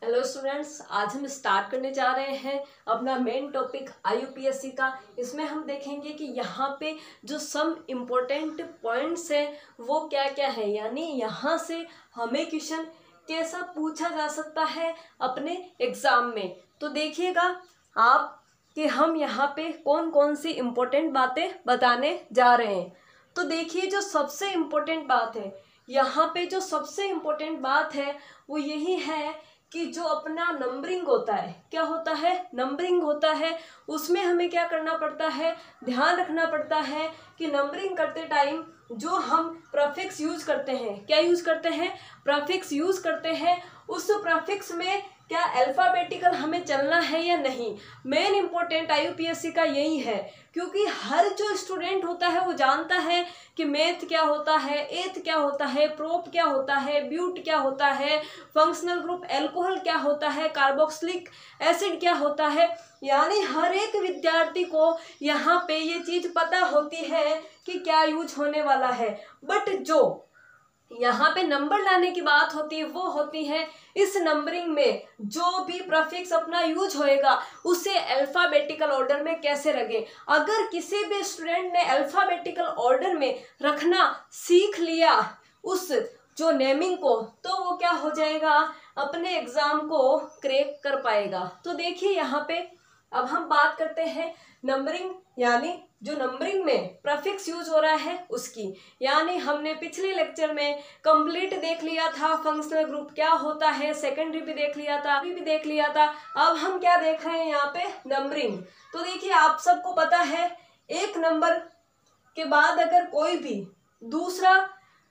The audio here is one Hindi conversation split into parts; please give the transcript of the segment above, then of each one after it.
हेलो स्टूडेंट्स, आज हम स्टार्ट करने जा रहे हैं अपना मेन टॉपिक IUPSC का। इसमें हम देखेंगे कि यहाँ पे जो सम इम्पोर्टेंट पॉइंट्स हैं वो क्या क्या है, यानी यहाँ से हमें क्वेश्चन कैसा पूछा जा सकता है अपने एग्ज़ाम में। तो देखिएगा आप कि हम यहाँ पे कौन कौन सी इम्पोर्टेंट बातें बताने जा रहे हैं। तो देखिए, जो सबसे इम्पोर्टेंट बात है यहाँ पे, जो सबसे इम्पोर्टेंट बात है वो यही है कि जो अपना नंबरिंग होता है, क्या होता है, नंबरिंग होता है, उसमें हमें क्या करना पड़ता है, ध्यान रखना पड़ता है कि नंबरिंग करते टाइम जो हम प्रीफिक्स यूज करते हैं, क्या यूज करते हैं, प्रीफिक्स यूज करते हैं, उस प्रीफिक्स में क्या अल्फाबेटिकल हमें चलना है या नहीं। मेन इंपॉर्टेंट IUPSC का यही है, क्योंकि हर जो स्टूडेंट होता है वो जानता है कि मैथ क्या होता है, एथ क्या होता है, प्रोप क्या होता है, ब्यूट क्या होता है, फंक्शनल ग्रुप एल्कोहल क्या होता है, कार्बोक्सिलिक एसिड क्या होता है। यानी हर एक विद्यार्थी को यहाँ पे ये चीज़ पता होती है कि क्या यूज होने वाला है। बट जो यहाँ पे नंबर लाने की बात होती है वो होती है इस नंबरिंग में जो भी प्रीफिक्स अपना यूज होएगा उसे अल्फाबेटिकल ऑर्डर में कैसे रखें। अगर किसी भी स्टूडेंट ने अल्फाबेटिकल ऑर्डर में रखना सीख लिया उस जो नेमिंग को, तो वो क्या हो जाएगा, अपने एग्जाम को क्रैक कर पाएगा। तो देखिए यहाँ पे अब हम बात करते हैं नंबरिंग, यानी जो नंबरिंग में प्रीफिक्स यूज हो रहा है उसकी। यानी हमने पिछले लेक्चर में कंप्लीट देख लिया था फंक्शनल ग्रुप क्या होता है, सेकेंडरी भी देख लिया था, अभी भी देख लिया था। अब हम क्या देख रहे हैं यहाँ पे, नंबरिंग। तो देखिए आप सबको पता है एक नंबर के बाद अगर कोई भी दूसरा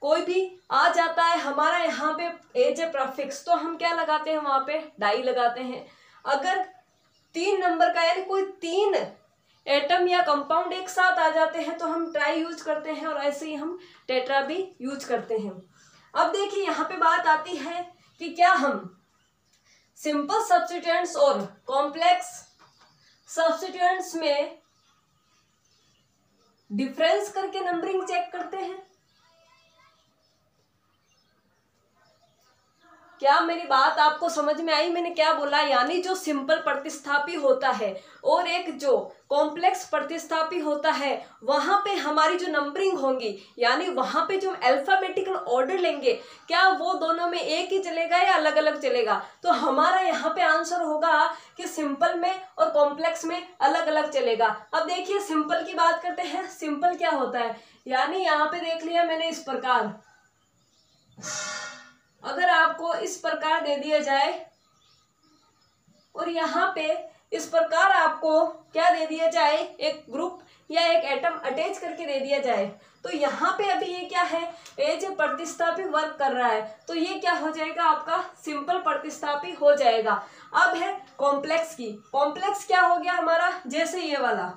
कोई भी आ जाता है हमारा यहाँ पे एज ए प्रीफिक्स, तो हम क्या लगाते हैं, वहां पे डाई लगाते हैं। अगर 3 नंबर का यानी कोई 3 एटम या कंपाउंड एक साथ आ जाते हैं तो हम ट्राई यूज करते हैं, और ऐसे ही हम टेट्रा भी यूज करते हैं। अब देखिए यहाँ पे बात आती है कि क्या हम सिंपल सब्स्टिट्यूएंट्स और कॉम्प्लेक्स सब्स्टिट्यूएंट्स में डिफरेंस करके नंबरिंग चेक करते हैं। क्या मेरी बात आपको समझ में आई, मैंने क्या बोला। यानी जो सिंपल प्रतिस्थापी होता है और एक जो कॉम्प्लेक्स प्रतिस्थापी होता है वहां पे हमारी जो नंबरिंग होंगी, यानी वहां पे जो अल्फाबेटिकल ऑर्डर लेंगे, क्या वो दोनों में एक ही चलेगा या अलग अलग चलेगा। तो हमारा यहाँ पे आंसर होगा कि सिंपल में और कॉम्प्लेक्स में अलग अलग चलेगा। अब देखिए सिंपल की बात करते हैं। सिंपल क्या होता है, यानी यहाँ पे देख लिया मैंने इस प्रकार, अगर आपको इस प्रकार दे दिया जाए और यहाँ पे इस प्रकार आपको क्या दे दिया जाए, एक ग्रुप या एक एटम अटैच करके दे दिया जाए, तो यहाँ पे अभी ये क्या है, एज ए प्रतिस्थापी वर्क कर रहा है, तो ये क्या हो जाएगा, आपका सिंपल प्रतिस्थापी हो जाएगा। अब है कॉम्प्लेक्स की। कॉम्प्लेक्स क्या हो गया हमारा, जैसे ये वाला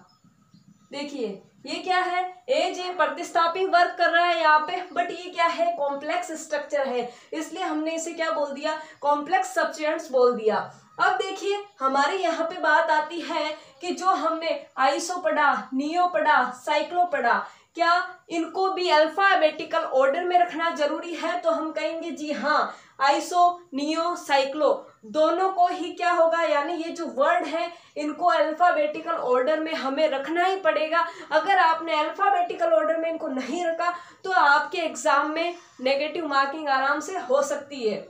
देखिए, ये क्या है, एज ए प्रतिस्थापी वर्क कर रहा है यहाँ पे, बट ये क्या है, कॉम्प्लेक्स स्ट्रक्चर है, इसलिए हमने इसे क्या बोल दिया, कॉम्प्लेक्स सब्स्टिट्यूएंट्स बोल दिया। अब देखिए हमारी यहाँ पे बात आती है कि जो हमने आइसो पढ़ा, नियो पढ़ा, साइक्लो पढ़ा, क्या इनको भी अल्फाबेटिकल ऑर्डर में रखना जरूरी है। तो हम कहेंगे जी हाँ, आइसो, नियो, साइक्लो दोनों को ही क्या होगा, यानी ये जो वर्ड है इनको अल्फाबेटिकल ऑर्डर में हमें रखना ही पड़ेगा। अगर आपने अल्फाबेटिकल ऑर्डर में इनको नहीं रखा तो आपके एग्जाम में नेगेटिव मार्किंग आराम से हो सकती है।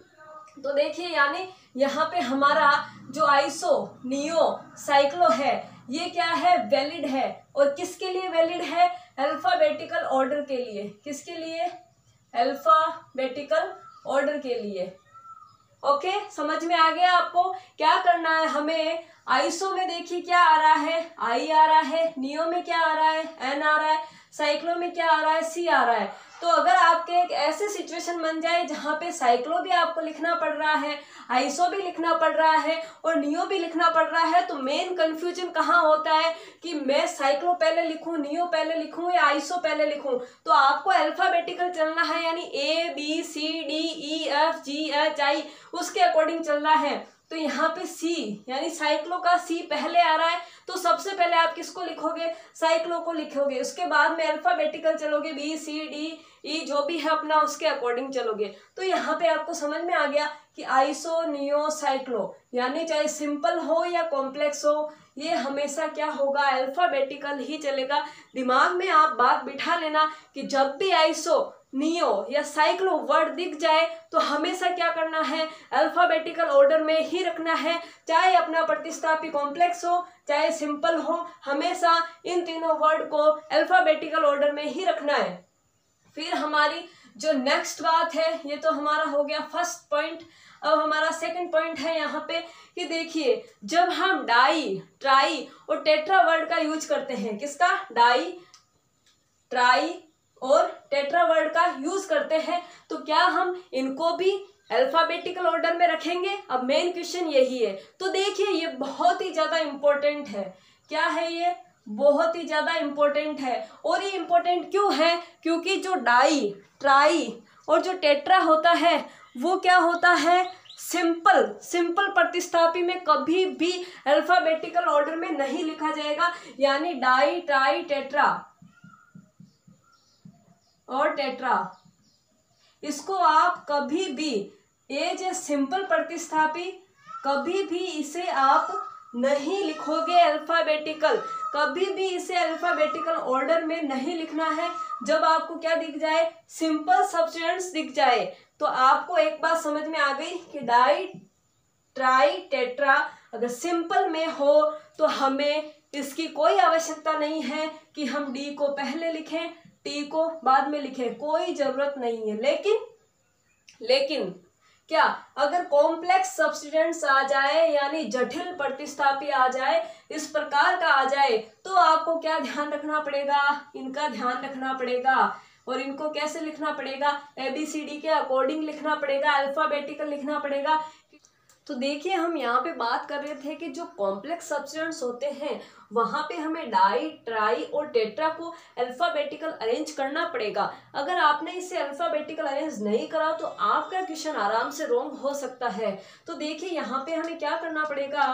तो देखिए यानी यहाँ पे हमारा जो आइसो, नियो, साइक्लो है ये क्या है, वैलिड है। और किसके लिए वैलिड है, अल्फाबेटिकल ऑर्डर के लिए। किसके लिए, अल्फाबेटिकल ऑर्डर के लिए। ओके, समझ में आ गया आपको क्या करना है हमें। आइसो में देखिए क्या आ रहा है, आई आ रहा है, नियो में क्या आ रहा है, एन आ रहा है, साइक्लो में क्या आ रहा है, सी आ रहा है। तो अगर आपके एक ऐसे सिचुएशन बन जाए जहाँ पे साइक्लो भी आपको लिखना पड़ रहा है, आइसो भी लिखना पड़ रहा है और नियो भी लिखना पड़ रहा है, तो मेन कंफ्यूजन कहाँ होता है कि मैं साइक्लो पहले लिखूं, नियो पहले लिखूं या आइसो पहले लिखूं। तो आपको अल्फाबेटिकल चलना है, यानी A B C D E F G H I उसके अकॉर्डिंग चलना है। तो यहाँ पे सी यानी साइक्लो का सी पहले आ रहा है, तो सबसे पहले आप किसको लिखोगे, साइक्लो को लिखोगे। उसके बाद में अल्फाबेटिकल चलोगे, बी सी डी ई जो भी है अपना उसके अकॉर्डिंग चलोगे। तो यहाँ पे आपको समझ में आ गया कि आइसो नियो साइक्लो यानी चाहे सिंपल हो या कॉम्प्लेक्स हो, ये हमेशा क्या होगा, अल्फाबेटिकल ही चलेगा। दिमाग में आप बात बिठा लेना कि जब भी आइसो नियो या साइक्लो वर्ड दिख जाए तो हमेशा क्या करना है, अल्फाबेटिकल ऑर्डर में ही रखना है। चाहे अपना प्रतिस्थापी कॉम्प्लेक्स हो चाहे सिंपल हो, हमेशा इन तीनों वर्ड को अल्फाबेटिकल ऑर्डर में ही रखना है। फिर हमारी जो नेक्स्ट बात है, ये तो हमारा हो गया फर्स्ट पॉइंट। अब हमारा सेकंड पॉइंट है यहाँ पे कि देखिए जब हम डाई, ट्राई और टेट्रा वर्ड का यूज करते हैं, किसका, डाई, ट्राई और टेट्रा वर्ड का यूज करते हैं, तो क्या हम इनको भी अल्फाबेटिकल ऑर्डर में रखेंगे। अब मेन क्वेश्चन यही है। तो देखिए ये बहुत ही ज्यादा इंपॉर्टेंट है। क्या है ये, बहुत ही ज्यादा इंपॉर्टेंट है। और ये इंपॉर्टेंट क्यों है, क्योंकि जो डाई, ट्राई और जो टेट्रा होता है वो क्या होता है, सिंपल प्रतिस्थापी में कभी भी अल्फाबेटिकल ऑर्डर में नहीं लिखा जाएगा। यानी डाई, ट्राई, टेट्रा और टेट्रा, इसको आप कभी भी एज ए सिंपल प्रतिस्थापी कभी भी इसे आप नहीं लिखोगे अल्फाबेटिकल, कभी भी इसे अल्फाबेटिकल ऑर्डर में नहीं लिखना है। जब आपको क्या दिख जाए, सिंपल सब्स्टिट्यूएंट्स दिख जाए, तो आपको एक बात समझ में आ गई कि डाई, ट्राई, टेट्रा अगर सिंपल में हो तो हमें इसकी कोई आवश्यकता नहीं है कि हम डी को पहले लिखें, टी को बाद में लिखें, कोई जरूरत नहीं है। लेकिन क्या अगर कॉम्प्लेक्स सब्स्टिट्यूएंट्स आ जाए यानी जटिल प्रतिस्थापी आ जाए, इस प्रकार का आ जाए, तो आपको क्या ध्यान रखना पड़ेगा, इनका ध्यान रखना पड़ेगा। और इनको कैसे लिखना पड़ेगा, ABCD के अकॉर्डिंग लिखना पड़ेगा, अल्फाबेटिकल लिखना पड़ेगा। तो देखिए हम यहाँ पे बात कर रहे थे कि जो कॉम्प्लेक्स सब्स्टिट्यूएंट्स होते हैं वहां पे हमें डाई, ट्राई और टेट्रा को अल्फाबेटिकल अरेंज करना पड़ेगा। अगर आपने इसे अल्फाबेटिकल अरेंज नहीं करा तो आपका क्वेश्चन आराम से रॉन्ग हो सकता है। तो देखिए यहाँ पे हमें क्या करना पड़ेगा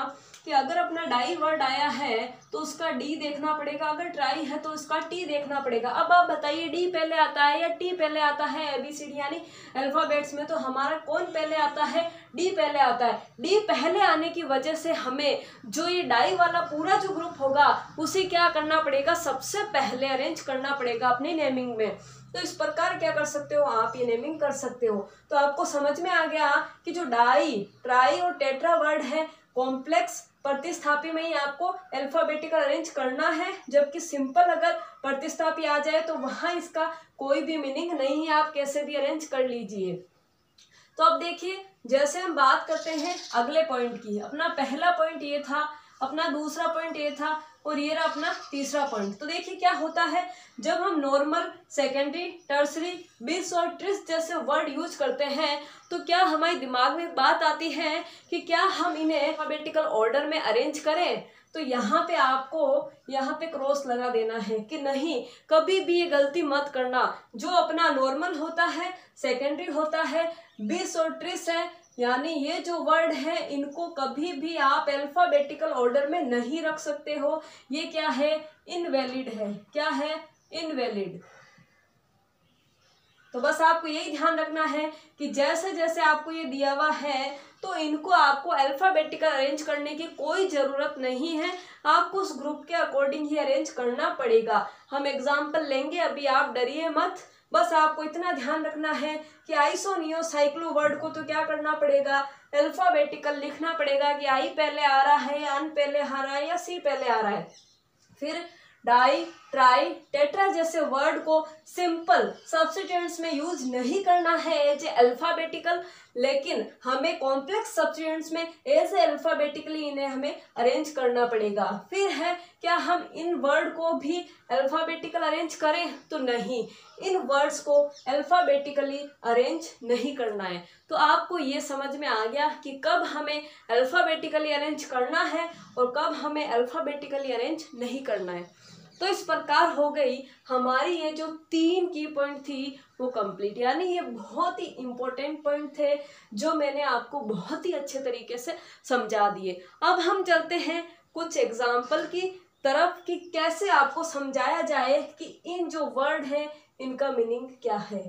कि अगर अपना डाई वर्ड आया है तो उसका डी देखना पड़ेगा, अगर ट्राई है तो उसका टी देखना पड़ेगा। अब आप बताइए डी पहले आता है या टी पहले आता है, ABCD यानी अल्फाबेट्स में तो हमारा कौन पहले आता है, डी पहले आता है। डी पहले आने की वजह से हमें जो ये डाई वाला पूरा जो ग्रुप होगा उसे क्या करना पड़ेगा, सबसे पहले अरेंज करना पड़ेगा अपनी नेमिंग में। तो इस प्रकार क्या कर सकते हो आप, ये नेमिंग कर सकते हो। तो आपको समझ में आ गया कि जो डाई, ट्राई और टेट्रा वर्ड है कॉम्प्लेक्स प्रतिस्थापी में ही आपको अल्फाबेटिकल अरेंज करना है, जबकि सिंपल अगर प्रतिस्थापी आ जाए तो वहां इसका कोई भी मीनिंग नहीं है, आप कैसे भी अरेंज कर लीजिए। तो अब देखिए जैसे हम बात करते हैं अगले पॉइंट की, अपना पहला पॉइंट ये था, अपना दूसरा पॉइंट ये था और ये रहा अपना तीसरा पॉइंट। तो देखिए क्या होता है जब हम नॉर्मल, सेकेंडरी, टर्सरी, बिस और ट्रिस जैसे वर्ड यूज करते हैं तो क्या हमारे दिमाग में बात आती है कि क्या हम इन्हें अल्फाबेटिकल ऑर्डर में अरेंज करें। तो यहाँ पे आपको यहाँ पे क्रॉस लगा देना है कि नहीं, कभी भी ये गलती मत करना। जो अपना नॉर्मल होता है, सेकेंडरी होता है, बिस और ट्रिस है, यानी ये जो वर्ड है इनको कभी भी आप अल्फाबेटिकल ऑर्डर में नहीं रख सकते हो। ये क्या है, इनवैलिड है। क्या है, इनवैलिड। तो बस आपको यही ध्यान रखना है कि जैसे जैसे आपको ये दिया हुआ है तो इनको आपको अल्फाबेटिकल अरेंज करने की कोई ज़रूरत नहीं है, आपको उस ग्रुप के अकॉर्डिंग ही अरेंज करना पड़ेगा। हम एग्जाम्पल लेंगे, अभी आप डरिए मत। बस आपको इतना ध्यान रखना है कि आइसो नियो साइक्लो वर्ड को तो क्या करना पड़ेगा, अल्फाबेटिकल लिखना पड़ेगा कि आई पहले आ रहा है या अन पहले आ रहा है या सी पहले आ रहा है। फिर डाई, ट्राई, टेट्रा जैसे वर्ड को सिंपल सब्स्टिट्यूएंट्स में यूज नहीं करना है एज ए अल्फाबेटिकल, लेकिन हमें कॉम्प्लेक्स सब्स्टिट्यूएंट्स में एज ए अल्फाबेटिकली इन्हें हमें अरेंज करना पड़ेगा। फिर है क्या हम इन वर्ड को भी अल्फाबेटिकल अरेंज करें, तो नहीं, इन वर्ड्स को अल्फाबेटिकली अरेंज नहीं करना है। तो आपको ये समझ में आ गया कि कब हमें अल्फाबेटिकली अरेंज करना है और कब हमें अल्फाबेटिकली अरेंज नहीं करना है। तो इस प्रकार हो गई हमारी ये जो 3 की पॉइंट थी वो कंप्लीट। यानी ये बहुत ही इंपॉर्टेंट पॉइंट थे जो मैंने आपको बहुत ही अच्छे तरीके से समझा दिए। अब हम चलते हैं कुछ एग्जाम्पल की तरफ कि कैसे आपको समझाया जाए कि इन जो वर्ड हैं इनका मीनिंग क्या है।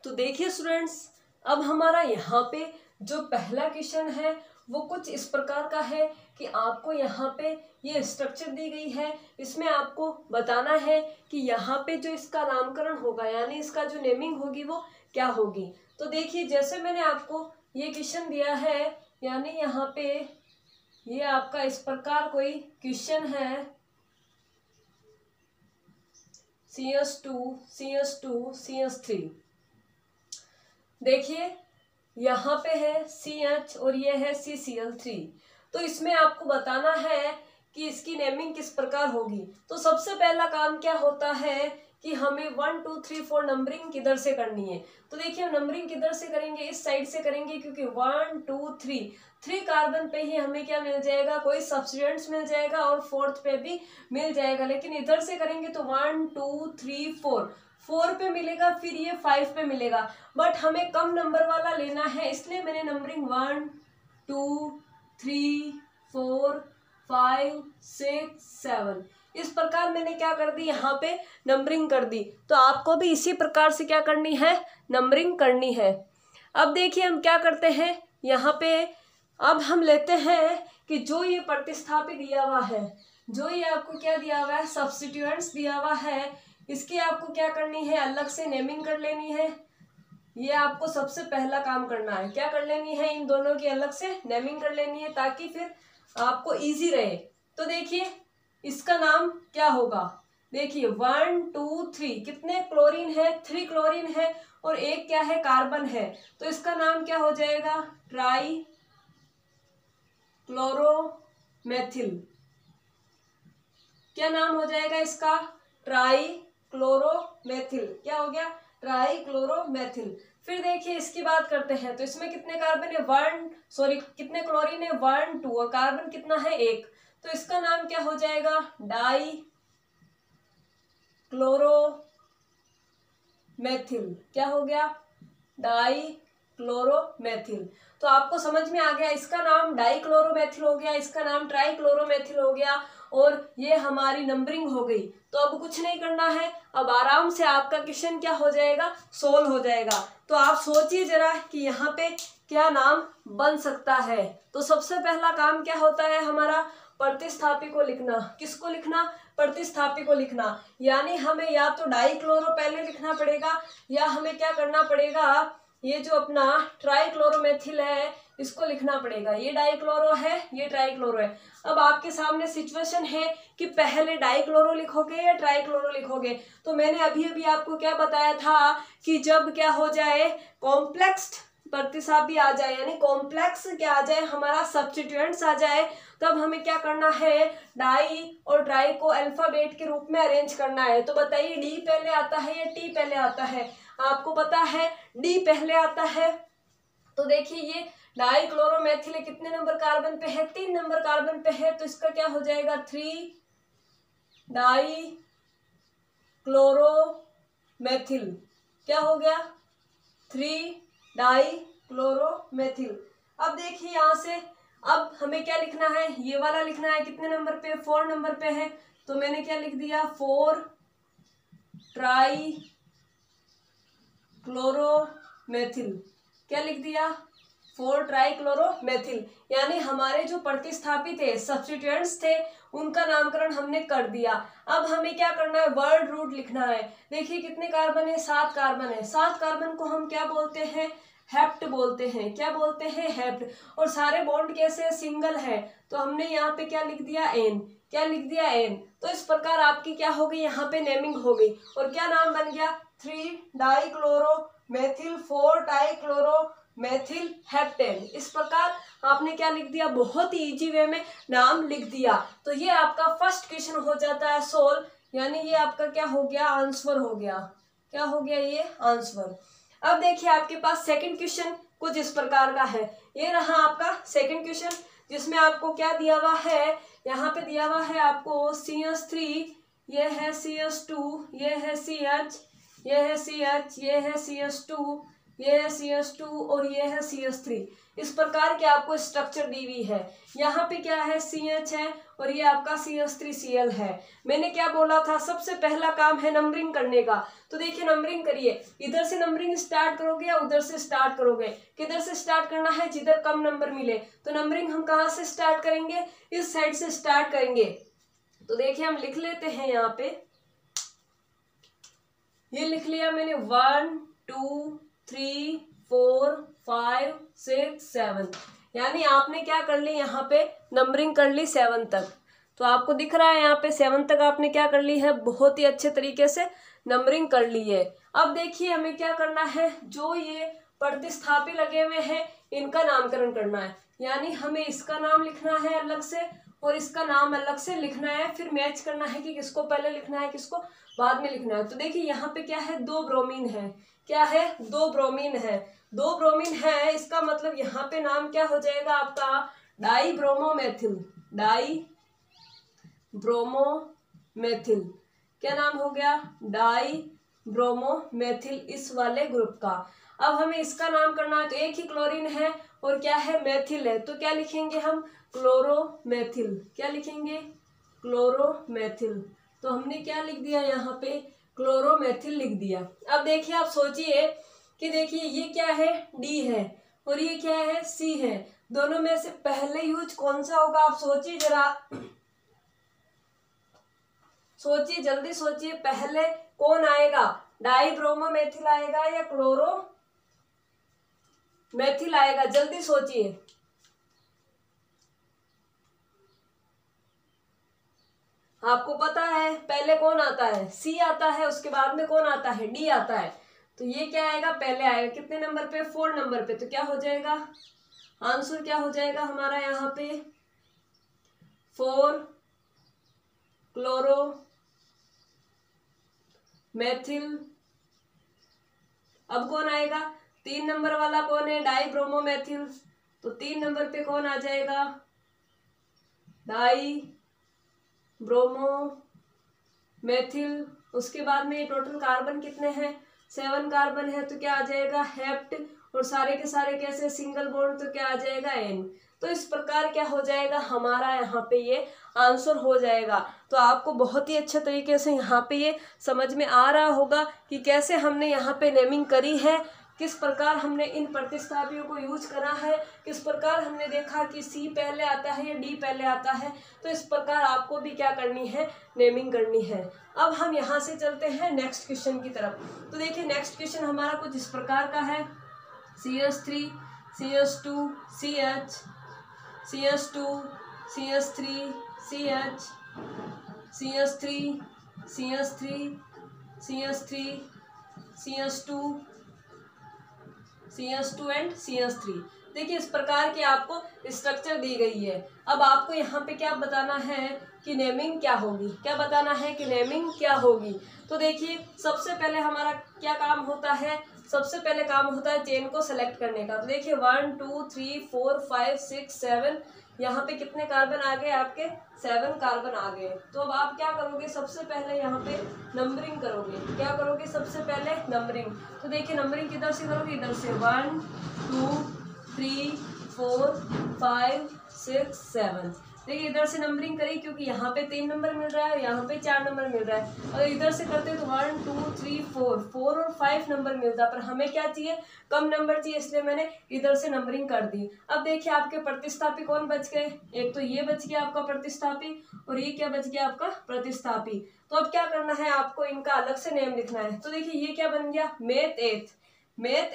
तो देखिए स्टूडेंट्स, अब हमारा यहाँ पे जो पहला क्वेश्चन है वो कुछ इस प्रकार का है कि आपको यहाँ पे ये स्ट्रक्चर दी गई है, इसमें आपको बताना है कि यहाँ पे जो इसका नामकरण होगा यानी इसका जो नेमिंग होगी वो क्या होगी। तो देखिए जैसे मैंने आपको ये क्वेश्चन दिया है, यानी यहाँ पे ये आपका इस प्रकार कोई क्वेश्चन है CS2 CS2 CS3। देखिए यहाँ पे है CH और ये है CCl3। तो इसमें आपको बताना है कि इसकी नेमिंग किस प्रकार होगी। तो सबसे पहला काम क्या होता है कि हमें 1 2 3 4 नंबरिंग किधर से करनी है। तो देखिए हम नंबरिंग किधर से करेंगे, इस साइड से करेंगे, क्योंकि 1 2 3 कार्बन पे ही हमें क्या मिल जाएगा, कोई सब्स्टिट्यूएंट्स मिल जाएगा और फोर्थ पे भी मिल जाएगा। लेकिन इधर से करेंगे तो 1 2 3 4 पे मिलेगा, फिर ये 5 पे मिलेगा, बट हमें कम नंबर वाला लेना है, इसलिए मैंने नंबरिंग 1 2 3 4 5 6 7 इस प्रकार मैंने क्या कर दी, यहाँ पे नंबरिंग कर दी। तो आपको भी इसी प्रकार से क्या करनी है, नंबरिंग करनी है। अब देखिए हम क्या करते हैं यहाँ पे, अब हम लेते हैं कि जो ये प्रतिस्थापित दिया हुआ है, जो ये आपको क्या दिया हुआ है, सब्स्टिट्यूएंट्स दिया हुआ है, इसकी आपको क्या करनी है, अलग से नेमिंग कर लेनी है। ये आपको सबसे पहला काम करना है, क्या कर लेनी है, इन दोनों की अलग से नेमिंग कर लेनी है ताकि फिर आपको इजी रहे। तो देखिए इसका नाम क्या होगा, देखिए 1 2 3 कितने क्लोरीन है, 3 क्लोरीन है और एक क्या है, कार्बन है। तो इसका नाम क्या हो जाएगा, ट्राई क्लोरोमेथिल। क्या नाम हो जाएगा इसका, ट्राई क्लोरोमेथिल। क्या हो गया, ट्राई क्लोरोमेथिल। फिर देखिए इसकी बात करते हैं, तो इसमें कितने कार्बन है, कितने क्लोरीन है, 1 2 और कार्बन कितना है, 1। तो इसका नाम क्या हो जाएगा, डाई क्लोरोमेथिल। क्या हो गया, डाई क्लोरोमेथिल। तो आपको समझ में आ गया, इसका नाम डाई क्लोरोमेथिल हो गया, इसका नाम ट्राई क्लोरोमेथिल हो गया और ये हमारी नंबरिंग हो गई। तो अब कुछ नहीं करना है, अब आराम से आपका क्वेश्चन क्या हो जाएगा, सोल्व हो जाएगा। तो आप सोचिए जरा कि यहाँ पे क्या नाम बन सकता है। तो सबसे पहला काम क्या होता है हमारा, प्रतिस्थापी को लिखना। किसको लिखना, प्रतिस्थापी को लिखना। यानी हमें या तो डाई क्लोरो पहले लिखना पड़ेगा या हमें क्या करना पड़ेगा, ये जो अपना ट्राई क्लोरोमेथिल है इसको लिखना पड़ेगा। ये डाई क्लोरो है, ये ट्राई क्लोरो है। अब आपके सामने सिचुएशन है कि पहले डाई क्लोरो लिखोगे या ट्राई क्लोरो लिखोगे। तो मैंने अभी अभी आपको क्या बताया था कि जब क्या हो जाए, कॉम्प्लेक्स प्रतिस्थापी आ जाए, यानी कॉम्प्लेक्स क्या आ जाए, हमारा सब्स्टिट्यूएंट्स आ जाए, तब हमें क्या करना है, डाई और ट्राई को अल्फाबेट के रूप में अरेंज करना है। तो बताइए डी पहले आता है या टी पहले आता है, आपको पता है डी पहले आता है। तो देखिए ये डाई क्लोरोमेथिल कितने नंबर कार्बन पे है, 3 नंबर कार्बन पे है। तो इसका क्या हो जाएगा, 3 डाई क्लोरोमेथिल। क्या हो गया, 3 डाई क्लोरोमेथिल। अब देखिए यहाँ से अब हमें क्या लिखना है, ये वाला लिखना है, कितने नंबर पे, 4 नंबर पे है। तो मैंने क्या लिख दिया, 4 ट्राई क्लोरोमेथिल। क्या लिख दिया, 4 ट्राई क्लोरोमेथिल। यानी हमारे जो प्रतिस्थापी थे, सब्स्टिट्यूएंट्स थे, उनका नामकरण हमने कर दिया। अब हमें क्या करना है, वर्ड रूट लिखना है। देखिए कितने कार्बन है, 7 कार्बन है। 7 कार्बन को हम क्या बोलते हैं, हेप्ट बोलते हैं। क्या बोलते हैं, हेप्ट। और सारे बॉन्ड कैसे, सिंगल है। तो हमने यहाँ पे क्या लिख दिया, एन। क्या लिख दिया, एन। तो इस प्रकार आपकी क्या हो गई, यहाँ पे नेमिंग हो गई। और क्या नाम बन गया, 3 डाई क्लोरोमेथिल 4 डाई क्लोरोमेथिल हेप्टेन। इस प्रकार आपने क्या लिख दिया, बहुत ही इजी वे में नाम लिख दिया। तो ये आपका फर्स्ट क्वेश्चन हो जाता है सोल्व, यानी ये आपका क्या हो गया, आंसर हो गया। क्या हो गया, ये आंसर। अब देखिए आपके पास सेकंड क्वेश्चन कुछ इस प्रकार का है। ये रहा आपका सेकंड क्वेश्चन, जिसमें आपको क्या दिया हुआ है, यहाँ पे दिया हुआ है आपको CH3, ये है CH2, ये है CH, ये है CH, ये है CH2, ये है CH2 और ये है CH3। इस प्रकार के आपको स्ट्रक्चर दी हुई है। यहाँ पे क्या है, CH है और ये आपका CH3Cl है। मैंने क्या बोला था, सबसे पहला काम है नंबरिंग करने का। तो देखिए नंबरिंग करिए, इधर से नंबरिंग स्टार्ट करोगे या उधर से स्टार्ट करोगे? किधर से स्टार्ट करना है, जिधर कम नंबर मिले। तो नंबरिंग हम कहाँ से स्टार्ट करेंगे, इस साइड से स्टार्ट करेंगे। तो देखिए हम लिख लेते हैं, यहाँ पे ये लिख लिया मैंने 1 2 3 4 5 6 7, यानी आपने क्या कर ली, यहाँ पे नंबरिंग कर ली 7 तक। तो आपको दिख रहा है यहाँ पे 7 तक आपने क्या कर ली है, बहुत ही अच्छे तरीके से नंबरिंग कर ली है। अब देखिए हमें क्या करना है, जो ये प्रतिस्थापी लगे हुए हैं इनका नामकरण करना है, यानी हमें इसका नाम लिखना है अलग से और इसका नाम अलग से लिखना है, फिर मैच करना है कि किसको पहले लिखना है किसको बाद में लिखना है। तो देखिए यहाँ पे क्या है, 2 ब्रोमीन है। क्या है, 2 ब्रोमीन है। 2 ब्रोमीन है, इसका मतलब यहाँ पे नाम क्या हो जाएगा आपका, डाई ब्रोमोमेथिल। डाई ब्रोमोमेथिल क्या नाम हो गया, डाई ब्रोमोमेथिल, इस वाले ग्रुप का। अब हमें इसका नाम करना है, तो एक ही क्लोरीन है और क्या है, मेथिल है, तो क्या लिखेंगे हम, क्लोरोमेथिल। क्या लिखेंगे, क्लोरोमेथिल। तो हमने क्या लिख दिया यहाँ पे, क्लोरोमेथिल लिख दिया। अब देखिए आप सोचिए कि देखिए ये क्या है, D है और ये क्या है, C है। दोनों में से पहले यूज कौन सा होगा, आप सोचिए जरा, सोचिए जल्दी सोचिए, पहले कौन आएगा, डाई ब्रोमोमेथिल आएगा या क्लोरोमेथिल आएगा, जल्दी सोचिए। आपको पता है पहले कौन आता है, C आता है, उसके बाद में कौन आता है, D आता है। तो ये क्या आएगा, पहले आएगा कितने नंबर पे, 4 नंबर पे। तो क्या हो जाएगा, आंसर क्या हो जाएगा हमारा यहाँ पे, 4 क्लोरोमेथिल। अब कौन आएगा, 3 नंबर वाला कौन है, डाई ब्रोमोमेथिल। तो 3 नंबर पे कौन आ जाएगा, डाई ब्रोमोमेथिल। उसके बाद में टोटल कार्बन कितने हैं, 7 कार्बन है, तो क्या आ जाएगा, हेप्ट, और सारे के सारे कैसे, सिंगल बॉन्ड, तो क्या आ जाएगा, N। तो इस प्रकार क्या हो जाएगा, हमारा यहाँ पे ये आंसर हो जाएगा। तो आपको बहुत ही अच्छे तरीके से यहाँ पे ये समझ में आ रहा होगा कि कैसे हमने यहाँ पे नेमिंग करी है, किस प्रकार हमने इन प्रतिस्थापियों को यूज करा है, किस प्रकार हमने देखा कि C पहले आता है या D पहले आता है। तो इस प्रकार आपको भी क्या करनी है, नेमिंग करनी है। अब हम यहाँ से चलते हैं नेक्स्ट क्वेश्चन की तरफ। तो देखिए नेक्स्ट क्वेश्चन हमारा कुछ इस प्रकार का है, CH3 CH2 CH CH2 CH3 CH CH3 CH3 CH3 CH2 CH2 and CH3। देखिए इस प्रकार की आपको स्ट्रक्चर दी गई है। अब आपको यहाँ पे क्या बताना है कि नेमिंग क्या होगी, क्या बताना है कि नेमिंग क्या होगी। तो देखिए सबसे पहले हमारा क्या काम होता है, सबसे पहले काम होता है चेन को सेलेक्ट करने का। तो देखिए 1 2 3 4 5 6 7, यहाँ पे कितने कार्बन आ गए आपके, 7 कार्बन आ गए। तो अब आप क्या करोगे, सबसे पहले यहाँ पे नंबरिंग करोगे। क्या करोगे, सबसे पहले नंबरिंग। तो देखिए नंबरिंग किधर से करोगे, इधर से 1 2 3 4 5 6 7। देखिए इधर से नंबरिंग करी क्योंकि यहाँ पे 3 नंबर मिल रहा है, यहाँ पे 4 नंबर मिल रहा है। और इधर से करते तो 1 2 3 4 और 5 नंबर मिलता, पर हमें क्या चाहिए, कम नंबर चाहिए, इसलिए मैंने इधर से नंबरिंग कर दी। अब देखिए आपके प्रतिस्थापी कौन बच गए, एक तो ये बच गया आपका प्रतिस्थापी और ये क्या बच गया आपका प्रतिस्थापी। तो अब क्या करना है, आपको इनका अलग से नेम लिखना है। तो देखिए ये क्या बन गया, मेथ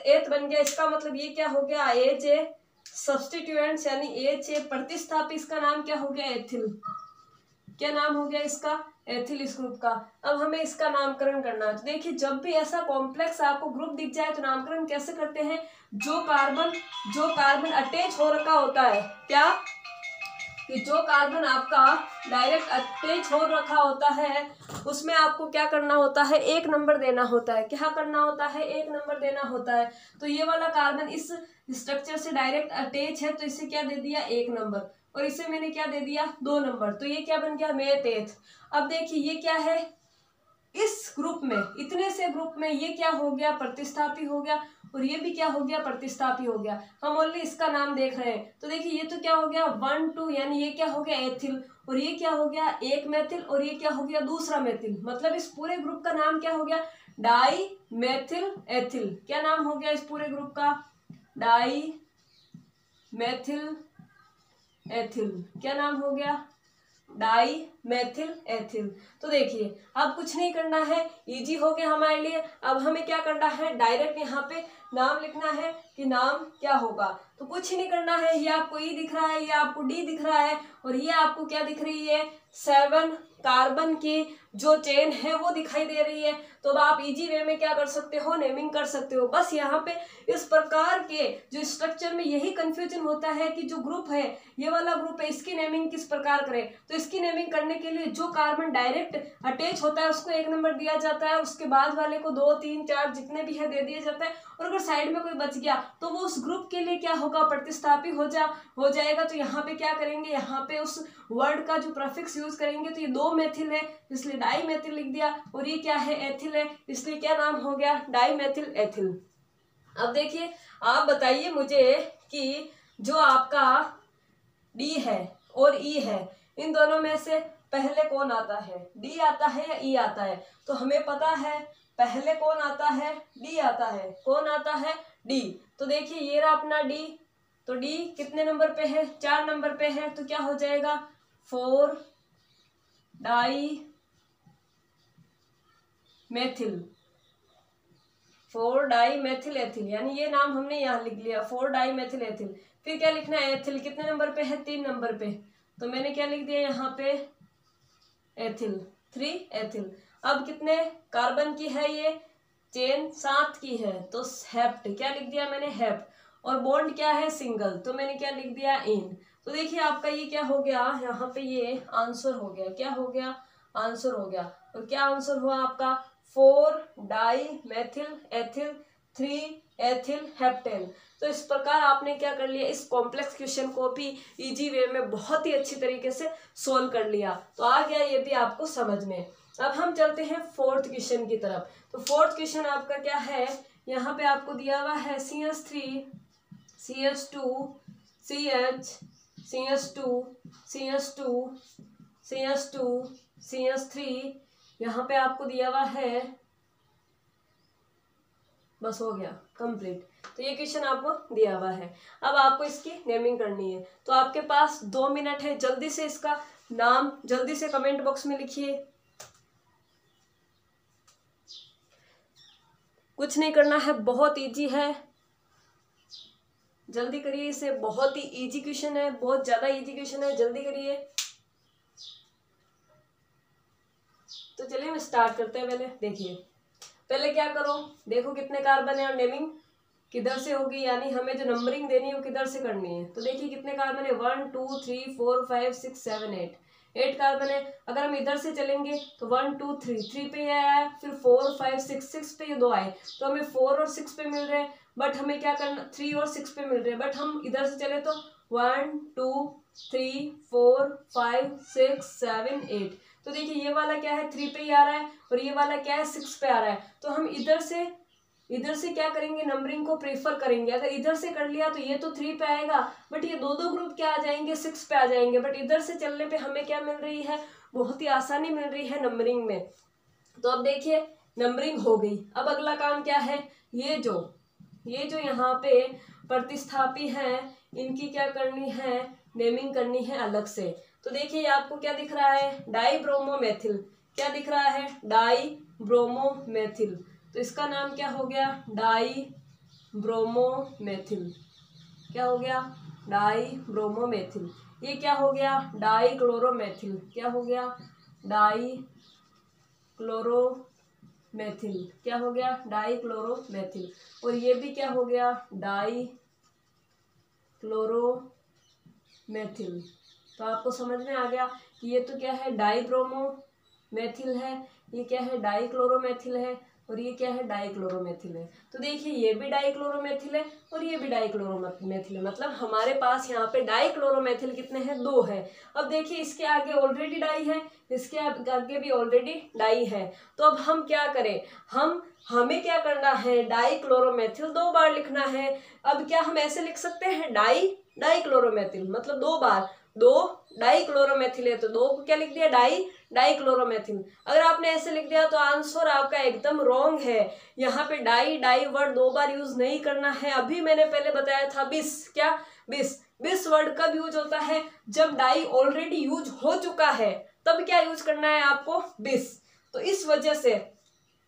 एथ बन गया। इसका मतलब ये क्या हो गया, एच सब्स्टिट्यूएंट्स यानी एच प्रतिस्थापी, इसका नाम क्या हो गया, एथिल। क्या नाम हो गया इसका, एथिल, इस ग्रुप का। अब हमें इसका नामकरण करना है। तो देखिए जब भी ऐसा कॉम्प्लेक्स आपको ग्रुप दिख जाए तो नामकरण कैसे करते हैं, जो कार्बन अटैच हो रखा होता है, क्या कि जो कार्बन आपका डायरेक्ट अटैच हो रखा होता है उसमें आपको क्या करना होता है, 1 नंबर देना होता है। क्या करना होता है, 1 नंबर देना होता है। तो ये वाला कार्बन इस स्ट्रक्चर से डायरेक्ट अटैच है, तो इसे क्या दे दिया 1 नंबर, और इसे मैंने क्या दे दिया 2 नंबर, तो ये क्या बन गया मेथ एथ। अब देखिए ये क्या है, इस ग्रुप में, इतने से ग्रुप में ये क्या हो गया प्रतिस्थापी हो गया, और ये भी क्या हो गया प्रतिस्थापी हो गया। हम ओनली इसका नाम देख रहे हैं, तो देखिए ये तो क्या हो गया 1 2, यानी ये क्या हो गया एथिल, और ये क्या हो गया एक मेथिल, और ये क्या हो गया दूसरा मेथिल, मतलब इस पूरे ग्रुप का नाम क्या हो गया डाई मेथिल एथिल। क्या नाम हो गया इस पूरे ग्रुप का, डाई मेथिल एथिल। क्या नाम हो गया डाई मेथिल एथिल। तो देखिए अब कुछ नहीं करना है, इजी हो गया हमारे लिए। अब हमें क्या करना है, डायरेक्ट यहाँ पे नाम लिखना है कि नाम क्या होगा। तो कुछ ही नहीं करना है, ये आपको ई दिख रहा है, ये आपको डी दिख रहा है, और ये आपको क्या दिख रही है 7 कार्बन की जो चेन है वो दिखाई दे रही है। तो अब आप इजी वे में क्या कर सकते हो, नेमिंग कर सकते हो। बस यहाँ पे इस प्रकार के जो स्ट्रक्चर में यही कंफ्यूजन होता है कि जो ग्रुप है, ये वाला ग्रुप है, इसकी नेमिंग किस प्रकार करें। तो इसकी नेमिंग करने के लिए जो कार्बन डायरेक्ट अटैच होता है उसको 1 नंबर दिया जाता है, उसके बाद वाले को 2 3 4 जितने भी है दे दिया जाता है, और अगर साइड में कोई बच गया तो वो उस ग्रुप के लिए क्या होगा प्रतिस्थापी हो जाएगा। तो यहाँ पे क्या करेंगे, यहाँ पे उस वर्ड का जो प्रीफिक्स यूज करेंगे, तो ये 2 मेथिल है इसलिए डाई मेथिल लिख दिया, और ये क्या है एथिल है इसलिए क्या नाम हो गया डाई मेथिल एथिल। अब देखिए आप बताइए मुझे कि जो आपका डी है और ई है, इन दोनों में से पहले कौन आता है, डी आता है या ई आता है। तो हमें पता है पहले कौन आता है, डी आता है। कौन आता है, डी। तो देखिए ये रहा अपना डी, तो डी कितने नंबर पे है 4 नंबर पे है, तो क्या हो जाएगा 4 di methyl, 4 di methyl ethyl, यानी ये नाम हमने यहाँ लिख लिया 4 डाई मेथिल एथिल। फिर क्या लिखना है एथिल, कितने नंबर पे है 3 नंबर पे, तो मैंने क्या लिख दिया यहाँ पे एथिल 3 एथिल। अब कितने कार्बन की है ये चेन 7 की है, तो हेप्ट, क्या लिख दिया मैंने हेप्ट, और बॉन्ड क्या है सिंगल, तो मैंने क्या लिख दिया इन। तो देखिए आपका ये क्या हो गया, यहाँ पे ये आंसर हो गया, क्या हो गया आंसर हो गया। और क्या आंसर हुआ आपका 4 di methyl ethyl 3 ethyl heptane. तो इस प्रकार आपने क्या कर लिया, इस कॉम्प्लेक्स क्वेश्चन को भी इजी वे में बहुत ही अच्छी तरीके से सोल्व कर लिया। तो आ गया ये भी आपको समझ में। अब हम चलते हैं 4th क्वेश्चन की तरफ। तो 4th क्वेश्चन आपका क्या है, यहाँ पे आपको दिया हुआ है CH3 CH2 CH CH2 CH2 CH2 CH3, यहाँ पे आपको दिया हुआ है, बस हो गया कंप्लीट। तो ये क्वेश्चन आपको दिया हुआ है, अब आपको इसकी नेमिंग करनी है। तो आपके पास 2 मिनट है, जल्दी से इसका नाम जल्दी से कमेंट बॉक्स में लिखिए। कुछ नहीं करना है, बहुत इजी है, जल्दी करिए इसे, बहुत ही इजी क्वेश्चन है, बहुत ज्यादा इजी क्वेश्चन है, जल्दी करिए। तो चलिए हम स्टार्ट करते हैं। पहले देखिए, पहले क्या करो, देखो कितने कार्बन है और नेमिंग किधर से होगी, यानी हमें जो नंबरिंग देनी है वो किधर से करनी है। तो देखिए कितने कार्बन है 1 2 3 4 5 6 7 8 कार्बन है। अगर हम इधर से चलेंगे तो 1 2 3 पे ये आया, फिर 4 5 6 पे ये 2 आए, तो हमें 4 और 6 पे मिल रहे हैं। बट हमें क्या करना, 3 और 6 पे मिल रहे हैं, बट हम इधर से चले तो 1 2 3 4 5 6 7 8। तो देखिए ये वाला क्या है 3 पे ही आ रहा है, और ये वाला क्या है 6 पे आ रहा है। तो हम इधर से क्या करेंगे, नंबरिंग को प्रेफर करेंगे। अगर इधर से कर लिया तो ये तो 3 पे आएगा, बट ये दो ग्रुप क्या आ जाएंगे 6 पे आ जाएंगे। बट इधर से चलने पे हमें क्या मिल रही है, बहुत ही आसानी मिल रही है नंबरिंग में। तो अब देखिए नंबरिंग हो गई, अब अगला काम क्या है, ये जो यहाँ पे प्रतिस्थापी हैं इनकी क्या करनी है, नेमिंग करनी है अलग से। तो देखिए आपको क्या दिख रहा है, डाई ब्रोमोमेथिल, क्या दिख रहा है डाई ब्रोमोमेथिल। तो इसका नाम क्या हो गया डाई ब्रोमोमेथिल, क्या हो गया डाई ब्रोमोमेथिल। ये क्या हो गया डाई क्लोरोमेथिल, क्या हो गया डाई क्लोरोमेथिल, क्या हो गया डाई क्लोरोमेथिल। और ये भी क्या हो गया डाई क्लोरोमेथिल। तो आपको समझ में आ गया कि ये तो क्या है डाई ब्रोमोमेथिल है, ये क्या है डाई क्लोरोमेथिल है। और ये क्या है, डाइक्लोरोमेथिल है। तो देखिए ये भी डाइक्लोरोमेथिल है और ये भी डाइक्लोरोमेथिल है, मतलब हमारे पास यहाँ पे डाइक्लोरोमेथिल कितने हैं, 2 है। अब देखिए इसके आगे ऑलरेडी डाई है, इसके आगे भी ऑलरेडी डाई है। तो अब हम क्या करें, हमें क्या करना है, डाइक्लोरोमेथिल 2 बार लिखना है। अब क्या हम ऐसे लिख सकते हैं, डाइक्लोरोमेथिल मतलब 2 बार, 2 डाइक्लोरोमेथिल है तो 2 को क्या लिख दिया, डाइक्लोरोमेथिल। अगर आपने ऐसे लिख दिया तो आंसर आपका एकदम रॉन्ग है। यहाँ पे डाई वर्ड 2 बार यूज नहीं करना है। अभी मैंने पहले बताया था बिस, क्या बिस वर्ड कब यूज होता है, जब डाई ऑलरेडी यूज हो चुका है, तब क्या यूज करना है आपको, बिस। तो इस वजह से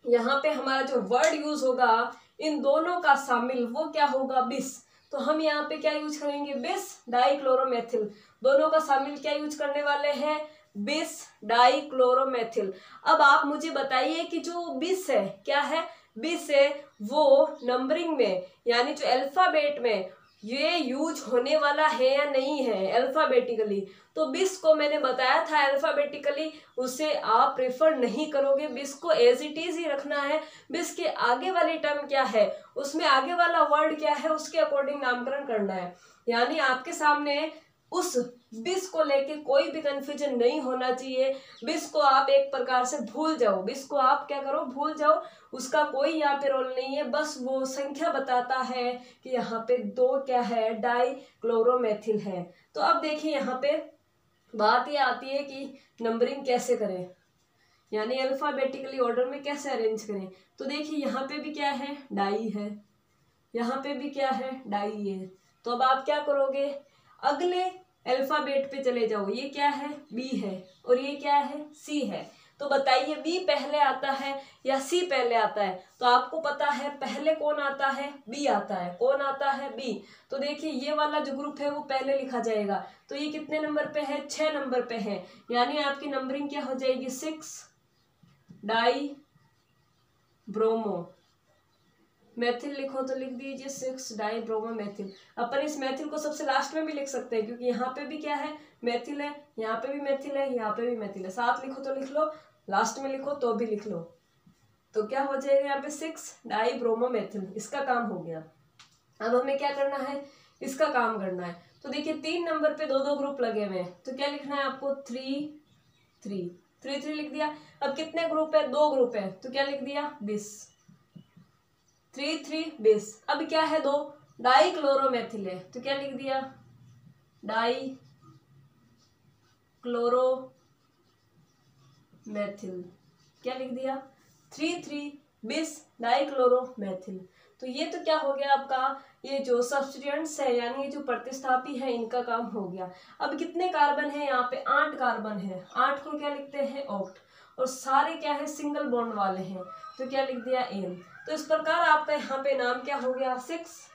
यहाँ पे हमारा जो वर्ड यूज होगा इन दोनों का शामिल, वो क्या होगा, बिस। तो हम यहाँ पे क्या यूज करेंगे, बिस डाइक्लोरोमेथिल, दोनों का शामिल क्या यूज करने वाले हैं, बिस डाइक्लोरोमेथिल। अब आप मुझे बताइए कि जो बिस है, क्या है, बिस है वो नंबरिंग में यानी जो अल्फाबेट में ये यूज होने वाला है या नहीं है अल्फाबेटिकली। तो बिस को मैंने बताया था अल्फाबेटिकली उसे आप प्रेफर नहीं करोगे, बिस को एज इट इज ही रखना है। बिस के आगे वाली टर्म क्या है, उसमें आगे वाला वर्ड क्या है, उसके अकॉर्डिंग नामकरण करना है। यानी आपके सामने उस बिस को लेके कोई भी कंफ्यूजन नहीं होना चाहिए। बिस को आप एक प्रकार से भूल जाओ, बिस को आप क्या करो, भूल जाओ, उसका कोई यहाँ पे रोल नहीं है, बस वो संख्या बताता है कि यहाँ पे 2 क्या है, डाइक्लोरोमेथिल है। तो अब देखिए यहाँ पे बात ये आती है कि नंबरिंग कैसे करें, यानी अल्फाबेटिकली ऑर्डर में कैसे अरेंज करें। तो देखिए यहाँ पे भी क्या है, डाई है, यहाँ पे भी क्या है, डाई है। तो अब आप क्या करोगे, अगले अल्फाबेट पे चले जाओ, ये क्या है, बी है और ये क्या है, सी है। तो बताइए बी पहले आता है या सी पहले आता है। तो आपको पता है पहले कौन आता है, बी आता है। कौन आता है, बी। तो देखिए ये वाला जो ग्रुप है वो पहले लिखा जाएगा। तो ये कितने नंबर पे है, 6 नंबर पे है। यानी आपकी नंबरिंग क्या हो जाएगी, 6 डाई ब्रोमो मेथिल लिखो तो लिख दीजिए 6 डाई ब्रोमो मेथिल। अपन इस मेथिल को सबसे लास्ट में भी लिख सकते हैं क्योंकि यहाँ पे भी क्या है, मेथिल है, यहाँ पे भी मेथिल है, यहाँ पे भी मेथिल है। साथ लिखो तो लिख लो, लास्ट में लिखो तो भी लिख लो। तो क्या हो जाएगा यहाँ पे 6 डाई ब्रोमो मेथिल, इसका काम हो गया। अब हमें क्या करना है, इसका काम करना है। तो देखिए 3 नंबर पे 2 ग्रुप लगे हुए हैं, तो क्या लिखना है आपको, 3 लिख दिया। अब कितने ग्रुप है, 2 ग्रुप है, तो क्या लिख दिया, 20, 3 20। अब क्या है, 2 डाइक्लोरोमेथिल है, तो क्या लिख दिया, डाई क्लोरोमेथिल, क्या लिख दिया, 3 20 डाइक्लोरोमेथिल। तो ये तो क्या हो गया आपका, ये जो सब्स्टिट्यूएंट्स है यानी ये जो प्रतिस्थापी है इनका काम हो गया। अब कितने कार्बन है यहाँ पे, 8 कार्बन है। 8 को क्या लिखते हैं, ऑक्ट, और सारे क्या है, सिंगल बॉन्ड वाले हैं, तो क्या लिख दिया, एन। तो इस प्रकार आपका यहाँ पे नाम क्या हो गया, 6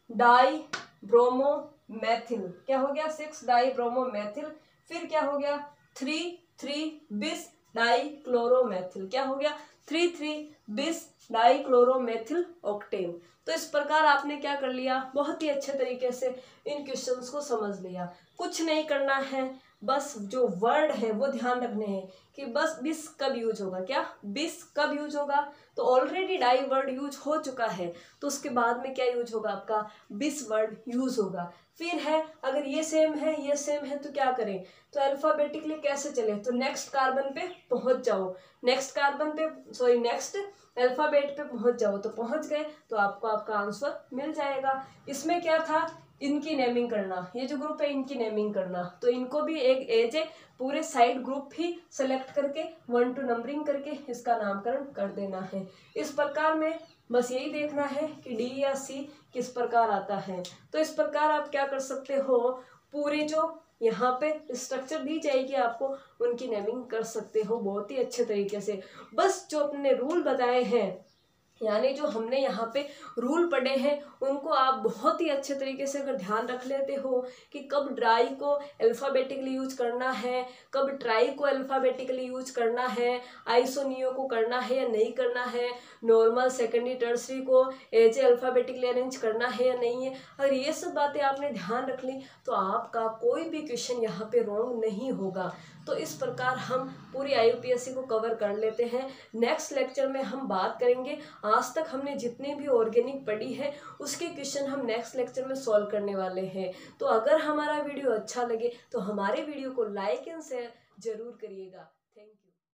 डाई ब्रोमो मेथिल, क्या हो गया, 6 डाई ब्रोमो मेथिल। फिर क्या हो गया, 3 बिस डाई क्लोरोमेथिल, क्या हो गया, 3 बिस डाई क्लोरोमेथिल ऑक्टेन। तो इस प्रकार आपने क्या कर लिया, बहुत ही अच्छे तरीके से इन क्वेश्चंस को समझ लिया। कुछ नहीं करना है, बस जो वर्ड है वो ध्यान रखने हैं कि बस बिस कब यूज होगा, क्या बिस कब यूज होगा। तो ऑलरेडी डाई वर्ड यूज हो चुका है, तो उसके बाद में क्या यूज होगा, आपका बिस वर्ड यूज होगा। फिर है अगर ये सेम है ये सेम है तो क्या करें, तो अल्फाबेटिकली कैसे चले, तो नेक्स्ट कार्बन पे पहुंच जाओ, नेक्स्ट अल्फाबेट पे पहुंच जाओ। तो पहुंच गए तो आपको आपका आंसर मिल जाएगा। इसमें क्या था, इनकी नेमिंग करना, ये जो ग्रुप है इनकी नेमिंग करना। तो इनको भी एक एज ए पूरे साइड ग्रुप ही सेलेक्ट करके 1 to नंबरिंग करके इसका नामकरण कर देना है। इस प्रकार में बस यही देखना है कि डी या सी किस प्रकार आता है। तो इस प्रकार आप क्या कर सकते हो, पूरे जो यहाँ पे स्ट्रक्चर दी जाएगी आपको उनकी नेमिंग कर सकते हो बहुत ही अच्छे तरीके से। बस जो अपने रूल बताए हैं यानी जो हमने यहाँ पे रूल पढ़े हैं उनको आप बहुत ही अच्छे तरीके से अगर ध्यान रख लेते हो कि कब ड्राई को अल्फ़ाबेटिकली यूज करना है, कब ट्राई को अल्फ़ाबेटिकली यूज करना है, आइसोनियो को करना है या नहीं करना है, नॉर्मल सेकेंडरी टर्सरी को एज अल्फ़ाबेटिकली अरेंज करना है या नहीं है, अगर ये सब बातें आपने ध्यान रख ली तो आपका कोई भी क्वेश्चन यहाँ पे रॉन्ग नहीं होगा। तो इस प्रकार हम पूरी IUPAC को कवर कर लेते हैं। नेक्स्ट लेक्चर में हम बात करेंगे, आज तक हमने जितनी भी ऑर्गेनिक पढ़ी है उसके क्वेश्चन हम नेक्स्ट लेक्चर में सॉल्व करने वाले हैं। तो अगर हमारा वीडियो अच्छा लगे तो हमारे वीडियो को लाइक एंड शेयर जरूर करिएगा।